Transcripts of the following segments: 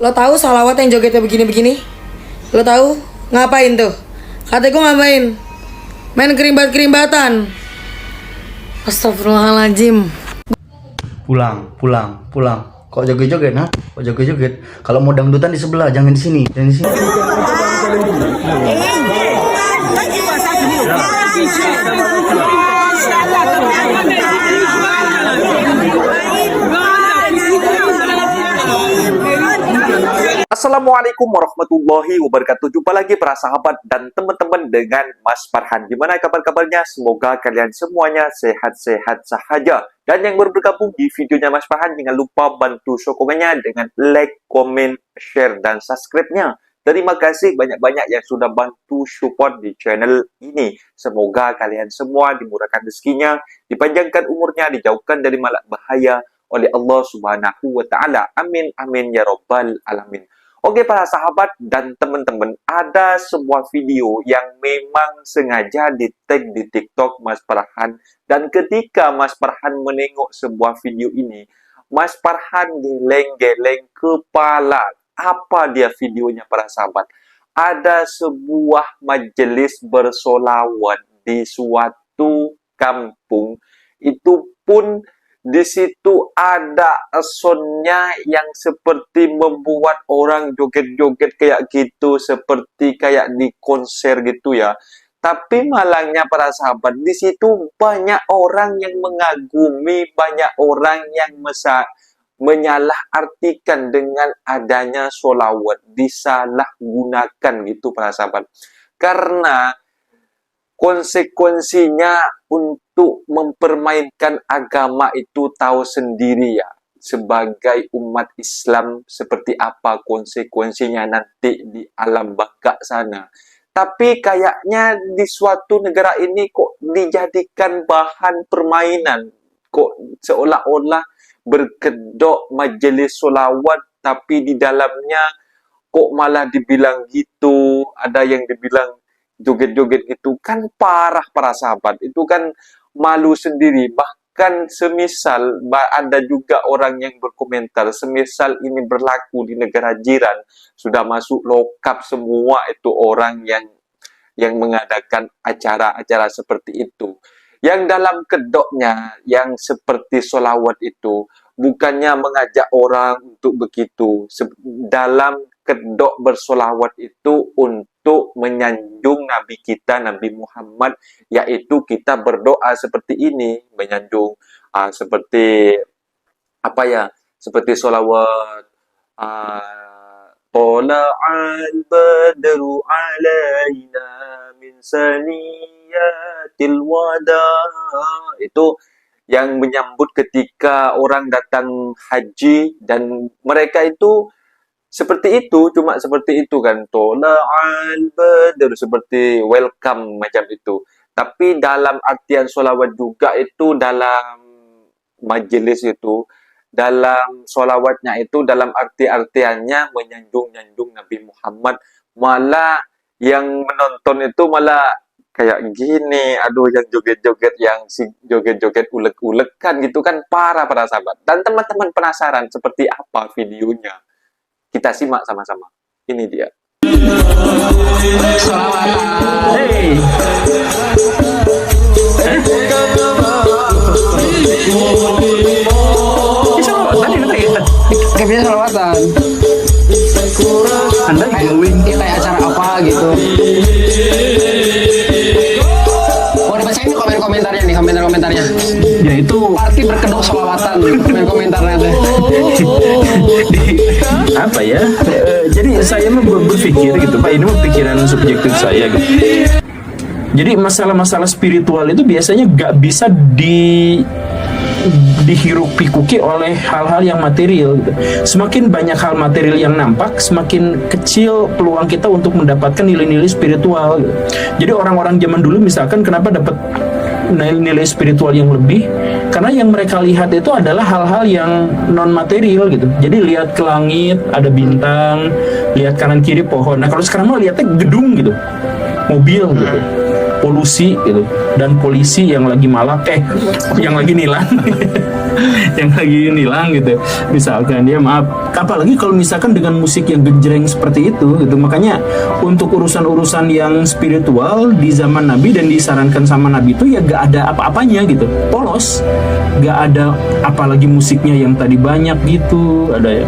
Lo tahu salawat yang jogetnya begini-begini? Lo tahu? Ngapain tuh? Kata gue ngapain? Main kerimbat-kerimbatan. Astagfirullahaladzim. Pulang. Kok joget-joget, nah? Kok joget-joget? Kalau mau dangdutan di sebelah, jangan di sini. Jangan di sini. Assalamualaikum warahmatullahi wabarakatuh. Jumpa lagi para sahabat dan teman-teman dengan Mas Farhan. Gimana kabar-kabarnya? Semoga kalian semuanya sehat-sehat sahaja. Dan yang baru bergabung di videonya Mas Farhan, jangan lupa bantu sokongannya dengan like, komen, share, dan subscribe-nya. Terima kasih banyak-banyak yang sudah bantu support di channel ini. Semoga kalian semua dimurahkan rezekinya, dipanjangkan umurnya, dijauhkan dari malak bahaya oleh Allah Subhanahu wa Ta'ala. Amin, amin ya Rabbal Alamin. Oke para sahabat dan teman-teman, ada sebuah video yang memang sengaja di-tag di TikTok Mas Farhan. Dan ketika Mas Farhan menengok sebuah video ini, Mas Farhan geleng-geleng kepala. Apa dia videonya para sahabat? Ada sebuah majelis bersolawat di suatu kampung. Itu pun di situ ada soundnya yang seperti membuat orang joget-joget kayak gitu, seperti kayak di konser gitu ya. Tapi malangnya para sahabat, di situ banyak orang yang mengagumi, banyak orang yang menyalahartikan dengan adanya sholawat, disalahgunakan gitu para sahabat. Karena konsekuensinya untuk mempermainkan agama itu tahu sendiri ya. Sebagai umat Islam seperti apa konsekuensinya nanti di alam baka sana. Tapi kayaknya di suatu negara ini kok dijadikan bahan permainan. Kok seolah-olah berkedok majelis solawat tapi di dalamnya kok malah dibilang gitu. Ada yang dibilang joget-joget gitu, kan parah para sahabat. Itu kan malu sendiri. Bahkan semisal ada juga orang yang berkomentar, semisal ini berlaku di negara jiran, sudah masuk lokap semua itu orang yang mengadakan acara-acara seperti itu. Yang dalam kedoknya, yang seperti solawat itu, bukannya mengajak orang untuk begitu. Dalam kedok bersolawat itu untuk menyanjung Nabi kita, Nabi Muhammad, yaitu kita berdoa seperti ini, menyanjung seperti apa ya, seperti solawat Tola'al badru alaina min saniyatil wada. Itu yang menyambut ketika orang datang haji, dan mereka itu seperti itu, cuma seperti itu kan, Tola'al badru, seperti welcome macam itu. Tapi dalam artian sholawat juga itu, dalam majelis itu, dalam sholawatnya itu, dalam arti-artiannya menyanjung-nyanjung Nabi Muhammad. Malah yang menonton itu malah kayak gini, aduh, yang joget-joget, yang si joget-joget ulek-ulek kan gitu kan, parah para sahabat. Dan teman-teman penasaran seperti apa videonya? Kita simak sama-sama. Ini dia. Hey. Kayaknya salawatan. Anda glowing. Kayak acara apa gitu. Mau dibacain nih komentarnya nih, komentarnya. Ya itu Party berkedok salawatan. Komentarnya tuh. apa ya? Jadi saya berpikir gitu, Pak, ini pikiran subjektif saya gitu. Jadi masalah-masalah spiritual itu biasanya gak bisa dihirup pikuki oleh hal-hal yang material gitu. Semakin banyak hal material yang nampak, semakin kecil peluang kita untuk mendapatkan nilai-nilai spiritual gitu. Jadi orang-orang zaman dulu misalkan kenapa dapat nilai spiritual yang lebih, karena yang mereka lihat itu adalah hal-hal yang non material gitu. Jadi lihat ke langit ada bintang, lihat kanan kiri pohon. Nah kalau sekarang mah lihatnya gedung gitu, mobil gitu. polusi gitu, dan polisi yang lagi malak yang lagi nilang yang lagi nilang gitu, misalkan dia maaf, apalagi kalau misalkan dengan musik yang genjreng seperti itu gitu. Makanya untuk urusan-urusan yang spiritual di zaman Nabi dan disarankan sama Nabi itu ya gak ada apa-apanya gitu, polos, gak ada, apalagi musiknya yang tadi banyak gitu, ada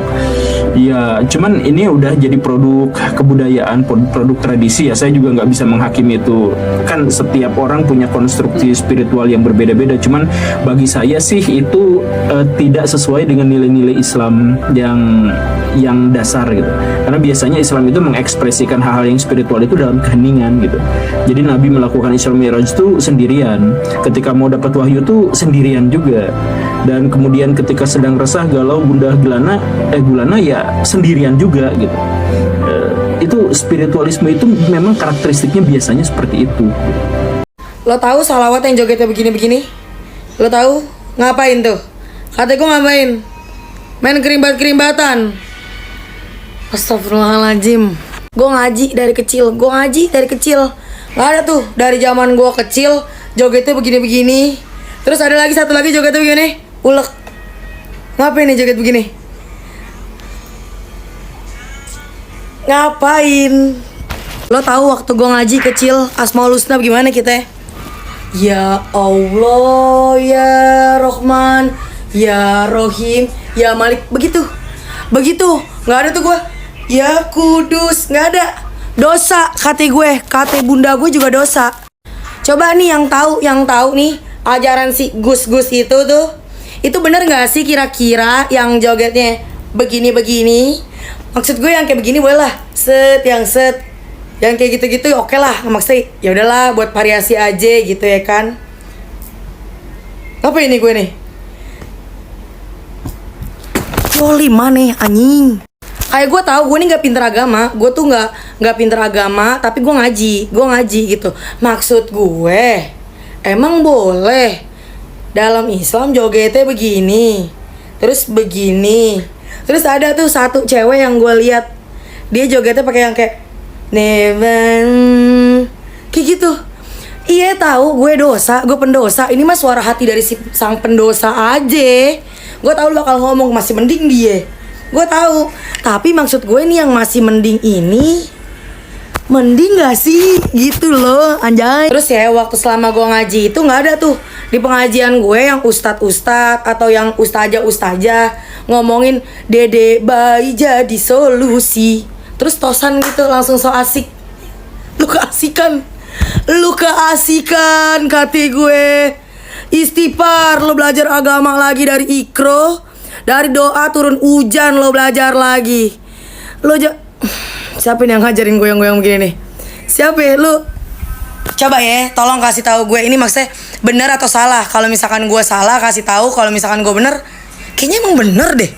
ya cuman ini udah jadi produk kebudayaan, produk tradisi ya. Saya juga nggak bisa menghakimi itu, kan setiap orang punya konstruksi spiritual yang berbeda-beda. Cuman bagi saya sih itu tidak sesuai dengan nilai-nilai Islam yang dasar gitu. Karena biasanya Islam itu mengekspresikan hal-hal yang spiritual itu dalam keheningan gitu. Jadi Nabi melakukan Isra Mi'raj itu sendirian, ketika mau dapat wahyu itu sendirian juga, dan kemudian ketika sedang resah, galau, gundah gulana ya sendirian juga gitu. Itu spiritualisme itu memang karakteristiknya biasanya seperti itu. Lo tahu salawat yang jogetnya begini-begini? Lo tahu ngapain tuh? Kata gue ngapain? Main kerimbat-kerimbatan. Astagfirullahaladzim. Gue ngaji dari kecil. Gak ada tuh dari zaman gue kecil jogetnya begini-begini. Terus ada lagi satu lagi jogetnya begini, ulek. Ngapain nih joget begini? Ngapain? Lo tahu waktu gue ngaji kecil Asmaul Husna gimana kita? Ya Allah, ya Rahman, ya Rohim, ya Malik, begitu. Nggak ada tuh gue. Ya Kudus, nggak ada. Dosa kata gue, kata bunda gue juga dosa. Coba nih yang tahu nih ajaran si Gus itu tuh, itu bener nggak sih kira-kira yang jogetnya begini-begini? Maksud gue yang kayak begini boleh lah, yang kayak gitu-gitu oke lah. Maksudnya ya udahlah buat variasi aja gitu ya kan. Apa ini gue nih? Yoli mana anjing? Kayak gue tahu gue nih nggak pinter agama, gue tuh nggak pinter agama, tapi gue ngaji gitu. Maksud gue emang boleh dalam Islam jogetnya begini, terus begini. Terus ada tuh satu cewek yang gue lihat, dia jogetnya pakai yang kayak neven, kayak gitu. Iya tahu gue dosa, gue pendosa. Ini mah suara hati dari si sang pendosa aja. Gue tahu lu bakal ngomong masih mending dia. Gue tahu. Tapi maksud gue nih yang masih mending ini, mending gak sih gitu loh anjay. Terus ya waktu selama gue ngaji itu nggak ada tuh di pengajian gue yang ustadz atau yang ustazah ngomongin dede bayi jadi solusi. Terus tosan gitu langsung so asik. Lu keasikan kata gue. Istighfar, lo belajar agama lagi dari ikro, dari doa turun hujan lo belajar lagi. Siapa nih yang ngajarin goyang-goyang begini nih? Siapa ya lu? Coba ya, tolong kasih tahu gue ini maksudnya benar atau salah. Kalau misalkan gue salah kasih tahu, kalau misalkan gue benar, kayaknya emang bener deh.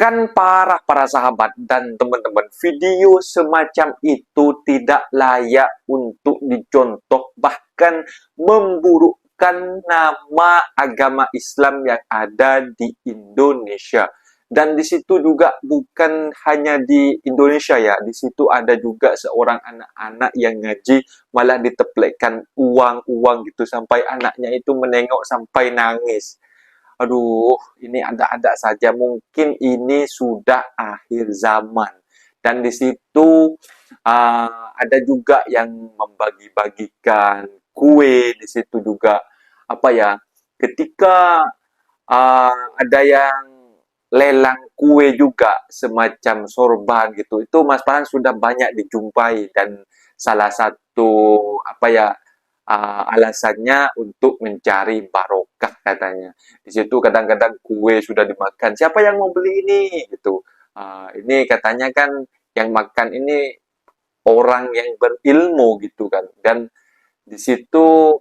Kan parah para sahabat dan teman-teman, video semacam itu tidak layak untuk dicontoh, bahkan memburukkan nama agama Islam yang ada di Indonesia. Dan di situ juga bukan hanya di Indonesia ya, di situ ada juga seorang anak-anak yang ngaji malah diteplekkan uang-uang gitu sampai anaknya itu menengok sampai nangis. Aduh, ini ada-ada saja. Mungkin ini sudah akhir zaman. Dan di situ ada juga yang membagi-bagikan kue. Di situ juga apa ya? Ketika ada yang lelang kue juga semacam sorban gitu. Itu Mas Farhan sudah banyak dijumpai dan salah satu apa ya? Alasannya untuk mencari barokah katanya. Di situ kadang-kadang kue sudah dimakan. Siapa yang mau beli ini? Gitu. Ini katanya kan yang makan ini orang yang berilmu gitu kan. Dan di situ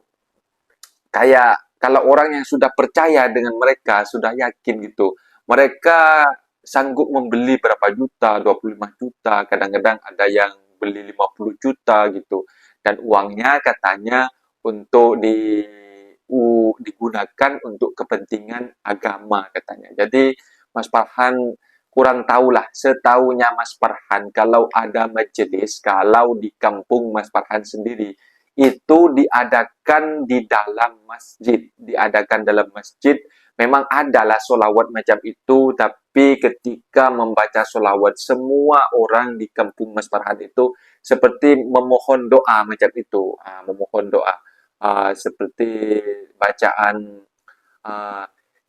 kayak kalau orang yang sudah percaya dengan mereka, sudah yakin gitu. Mereka sanggup membeli berapa juta, 25 juta, kadang-kadang ada yang beli 50 juta gitu. Dan uangnya katanya untuk digunakan untuk kepentingan agama katanya. Jadi Mas Farhan kurang tahulah, setahunya Mas Farhan kalau ada majelis, kalau di kampung Mas Farhan sendiri itu diadakan di dalam masjid, memang adalah solawat macam itu, tapi ketika membaca solawat semua orang di kampung Mas Farhan itu seperti memohon doa macam itu, memohon doa seperti bacaan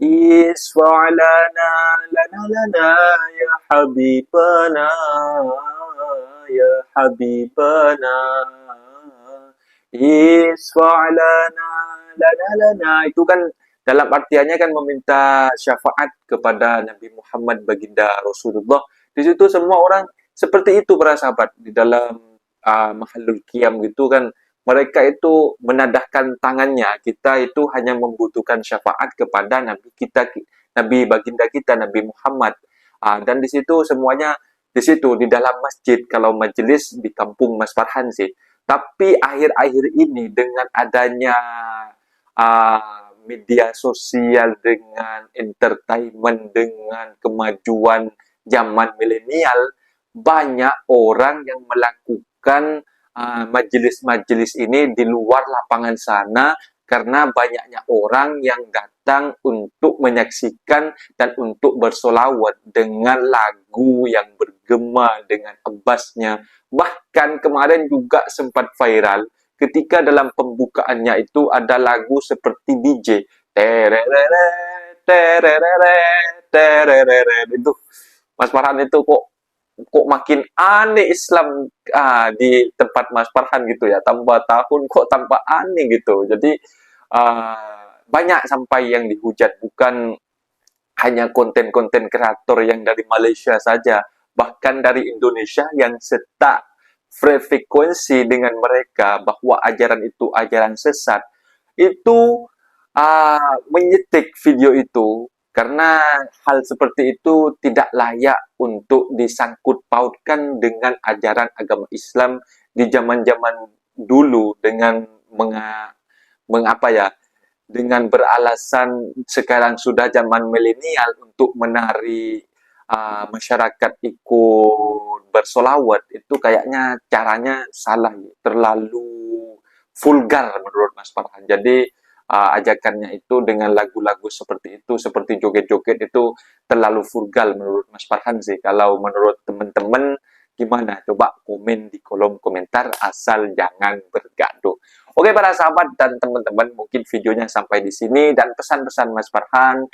Isfa'lana lana lana ya habibana ya habibana Isfa'lana lana lana, itu kan dalam artiannya kan meminta syafaat kepada Nabi Muhammad baginda Rasulullah. Di situ semua orang seperti itu para sahabat di dalam mahallul qiyam gitu kan, mereka itu menadahkan tangannya. Kita itu hanya membutuhkan syafaat kepada Nabi kita, Nabi baginda kita Nabi Muhammad. Dan di situ semuanya di situ di dalam masjid. Kalau majelis di kampung Mas Farhan sih. Tapi akhir-akhir ini dengan adanya media sosial, dengan entertainment, dengan kemajuan zaman milenial, banyak orang yang melakukan majelis-majelis ini di luar lapangan sana karena banyaknya orang yang datang untuk menyaksikan dan untuk bersolawat dengan lagu yang bergema dengan bassnya. Bahkan kemarin juga sempat viral ketika dalam pembukaannya itu ada lagu seperti DJ. Tererere, tererere, tererere. Itu Mas Farhan itu kok makin aneh Islam di tempat Mas Farhan gitu ya. Tambah tahun kok tambah aneh gitu. Jadi banyak sampai yang dihujat, bukan hanya konten-konten kreator yang dari Malaysia saja, bahkan dari Indonesia yang setak frekuensi dengan mereka bahwa ajaran itu ajaran sesat, itu menyetik video itu karena hal seperti itu tidak layak untuk disangkut pautkan dengan ajaran agama Islam di zaman-zaman dulu dengan mengapa ya, dengan beralasan sekarang sudah zaman milenial untuk menari masyarakat ikut bersolawat. Itu kayaknya caranya salah, terlalu vulgar menurut Mas Farhan. Jadi ajakannya itu dengan lagu-lagu seperti itu, seperti joget-joget itu terlalu vulgar menurut Mas Farhan sih. Kalau menurut teman-teman gimana? Coba komen di kolom komentar, asal jangan bergaduh. Oke para sahabat dan teman-teman, mungkin videonya sampai di sini, dan pesan-pesan Mas Farhan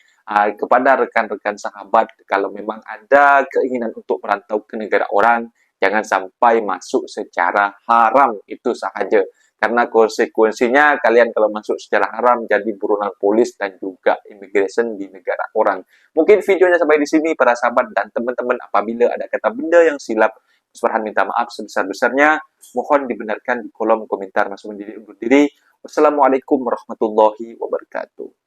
kepada rekan-rekan sahabat, kalau memang ada keinginan untuk merantau ke negara orang, jangan sampai masuk secara haram, itu sahaja. Karena konsekuensinya kalian kalau masuk secara haram jadi buronan polis dan juga immigration di negara orang. Mungkin videonya sampai di sini para sahabat dan teman-teman. Apabila ada kata benda yang silap, Mas Farhan minta maaf sebesar-besarnya. Mohon dibenarkan di kolom komentar. Mas undur diri. Wassalamualaikum warahmatullahi wabarakatuh.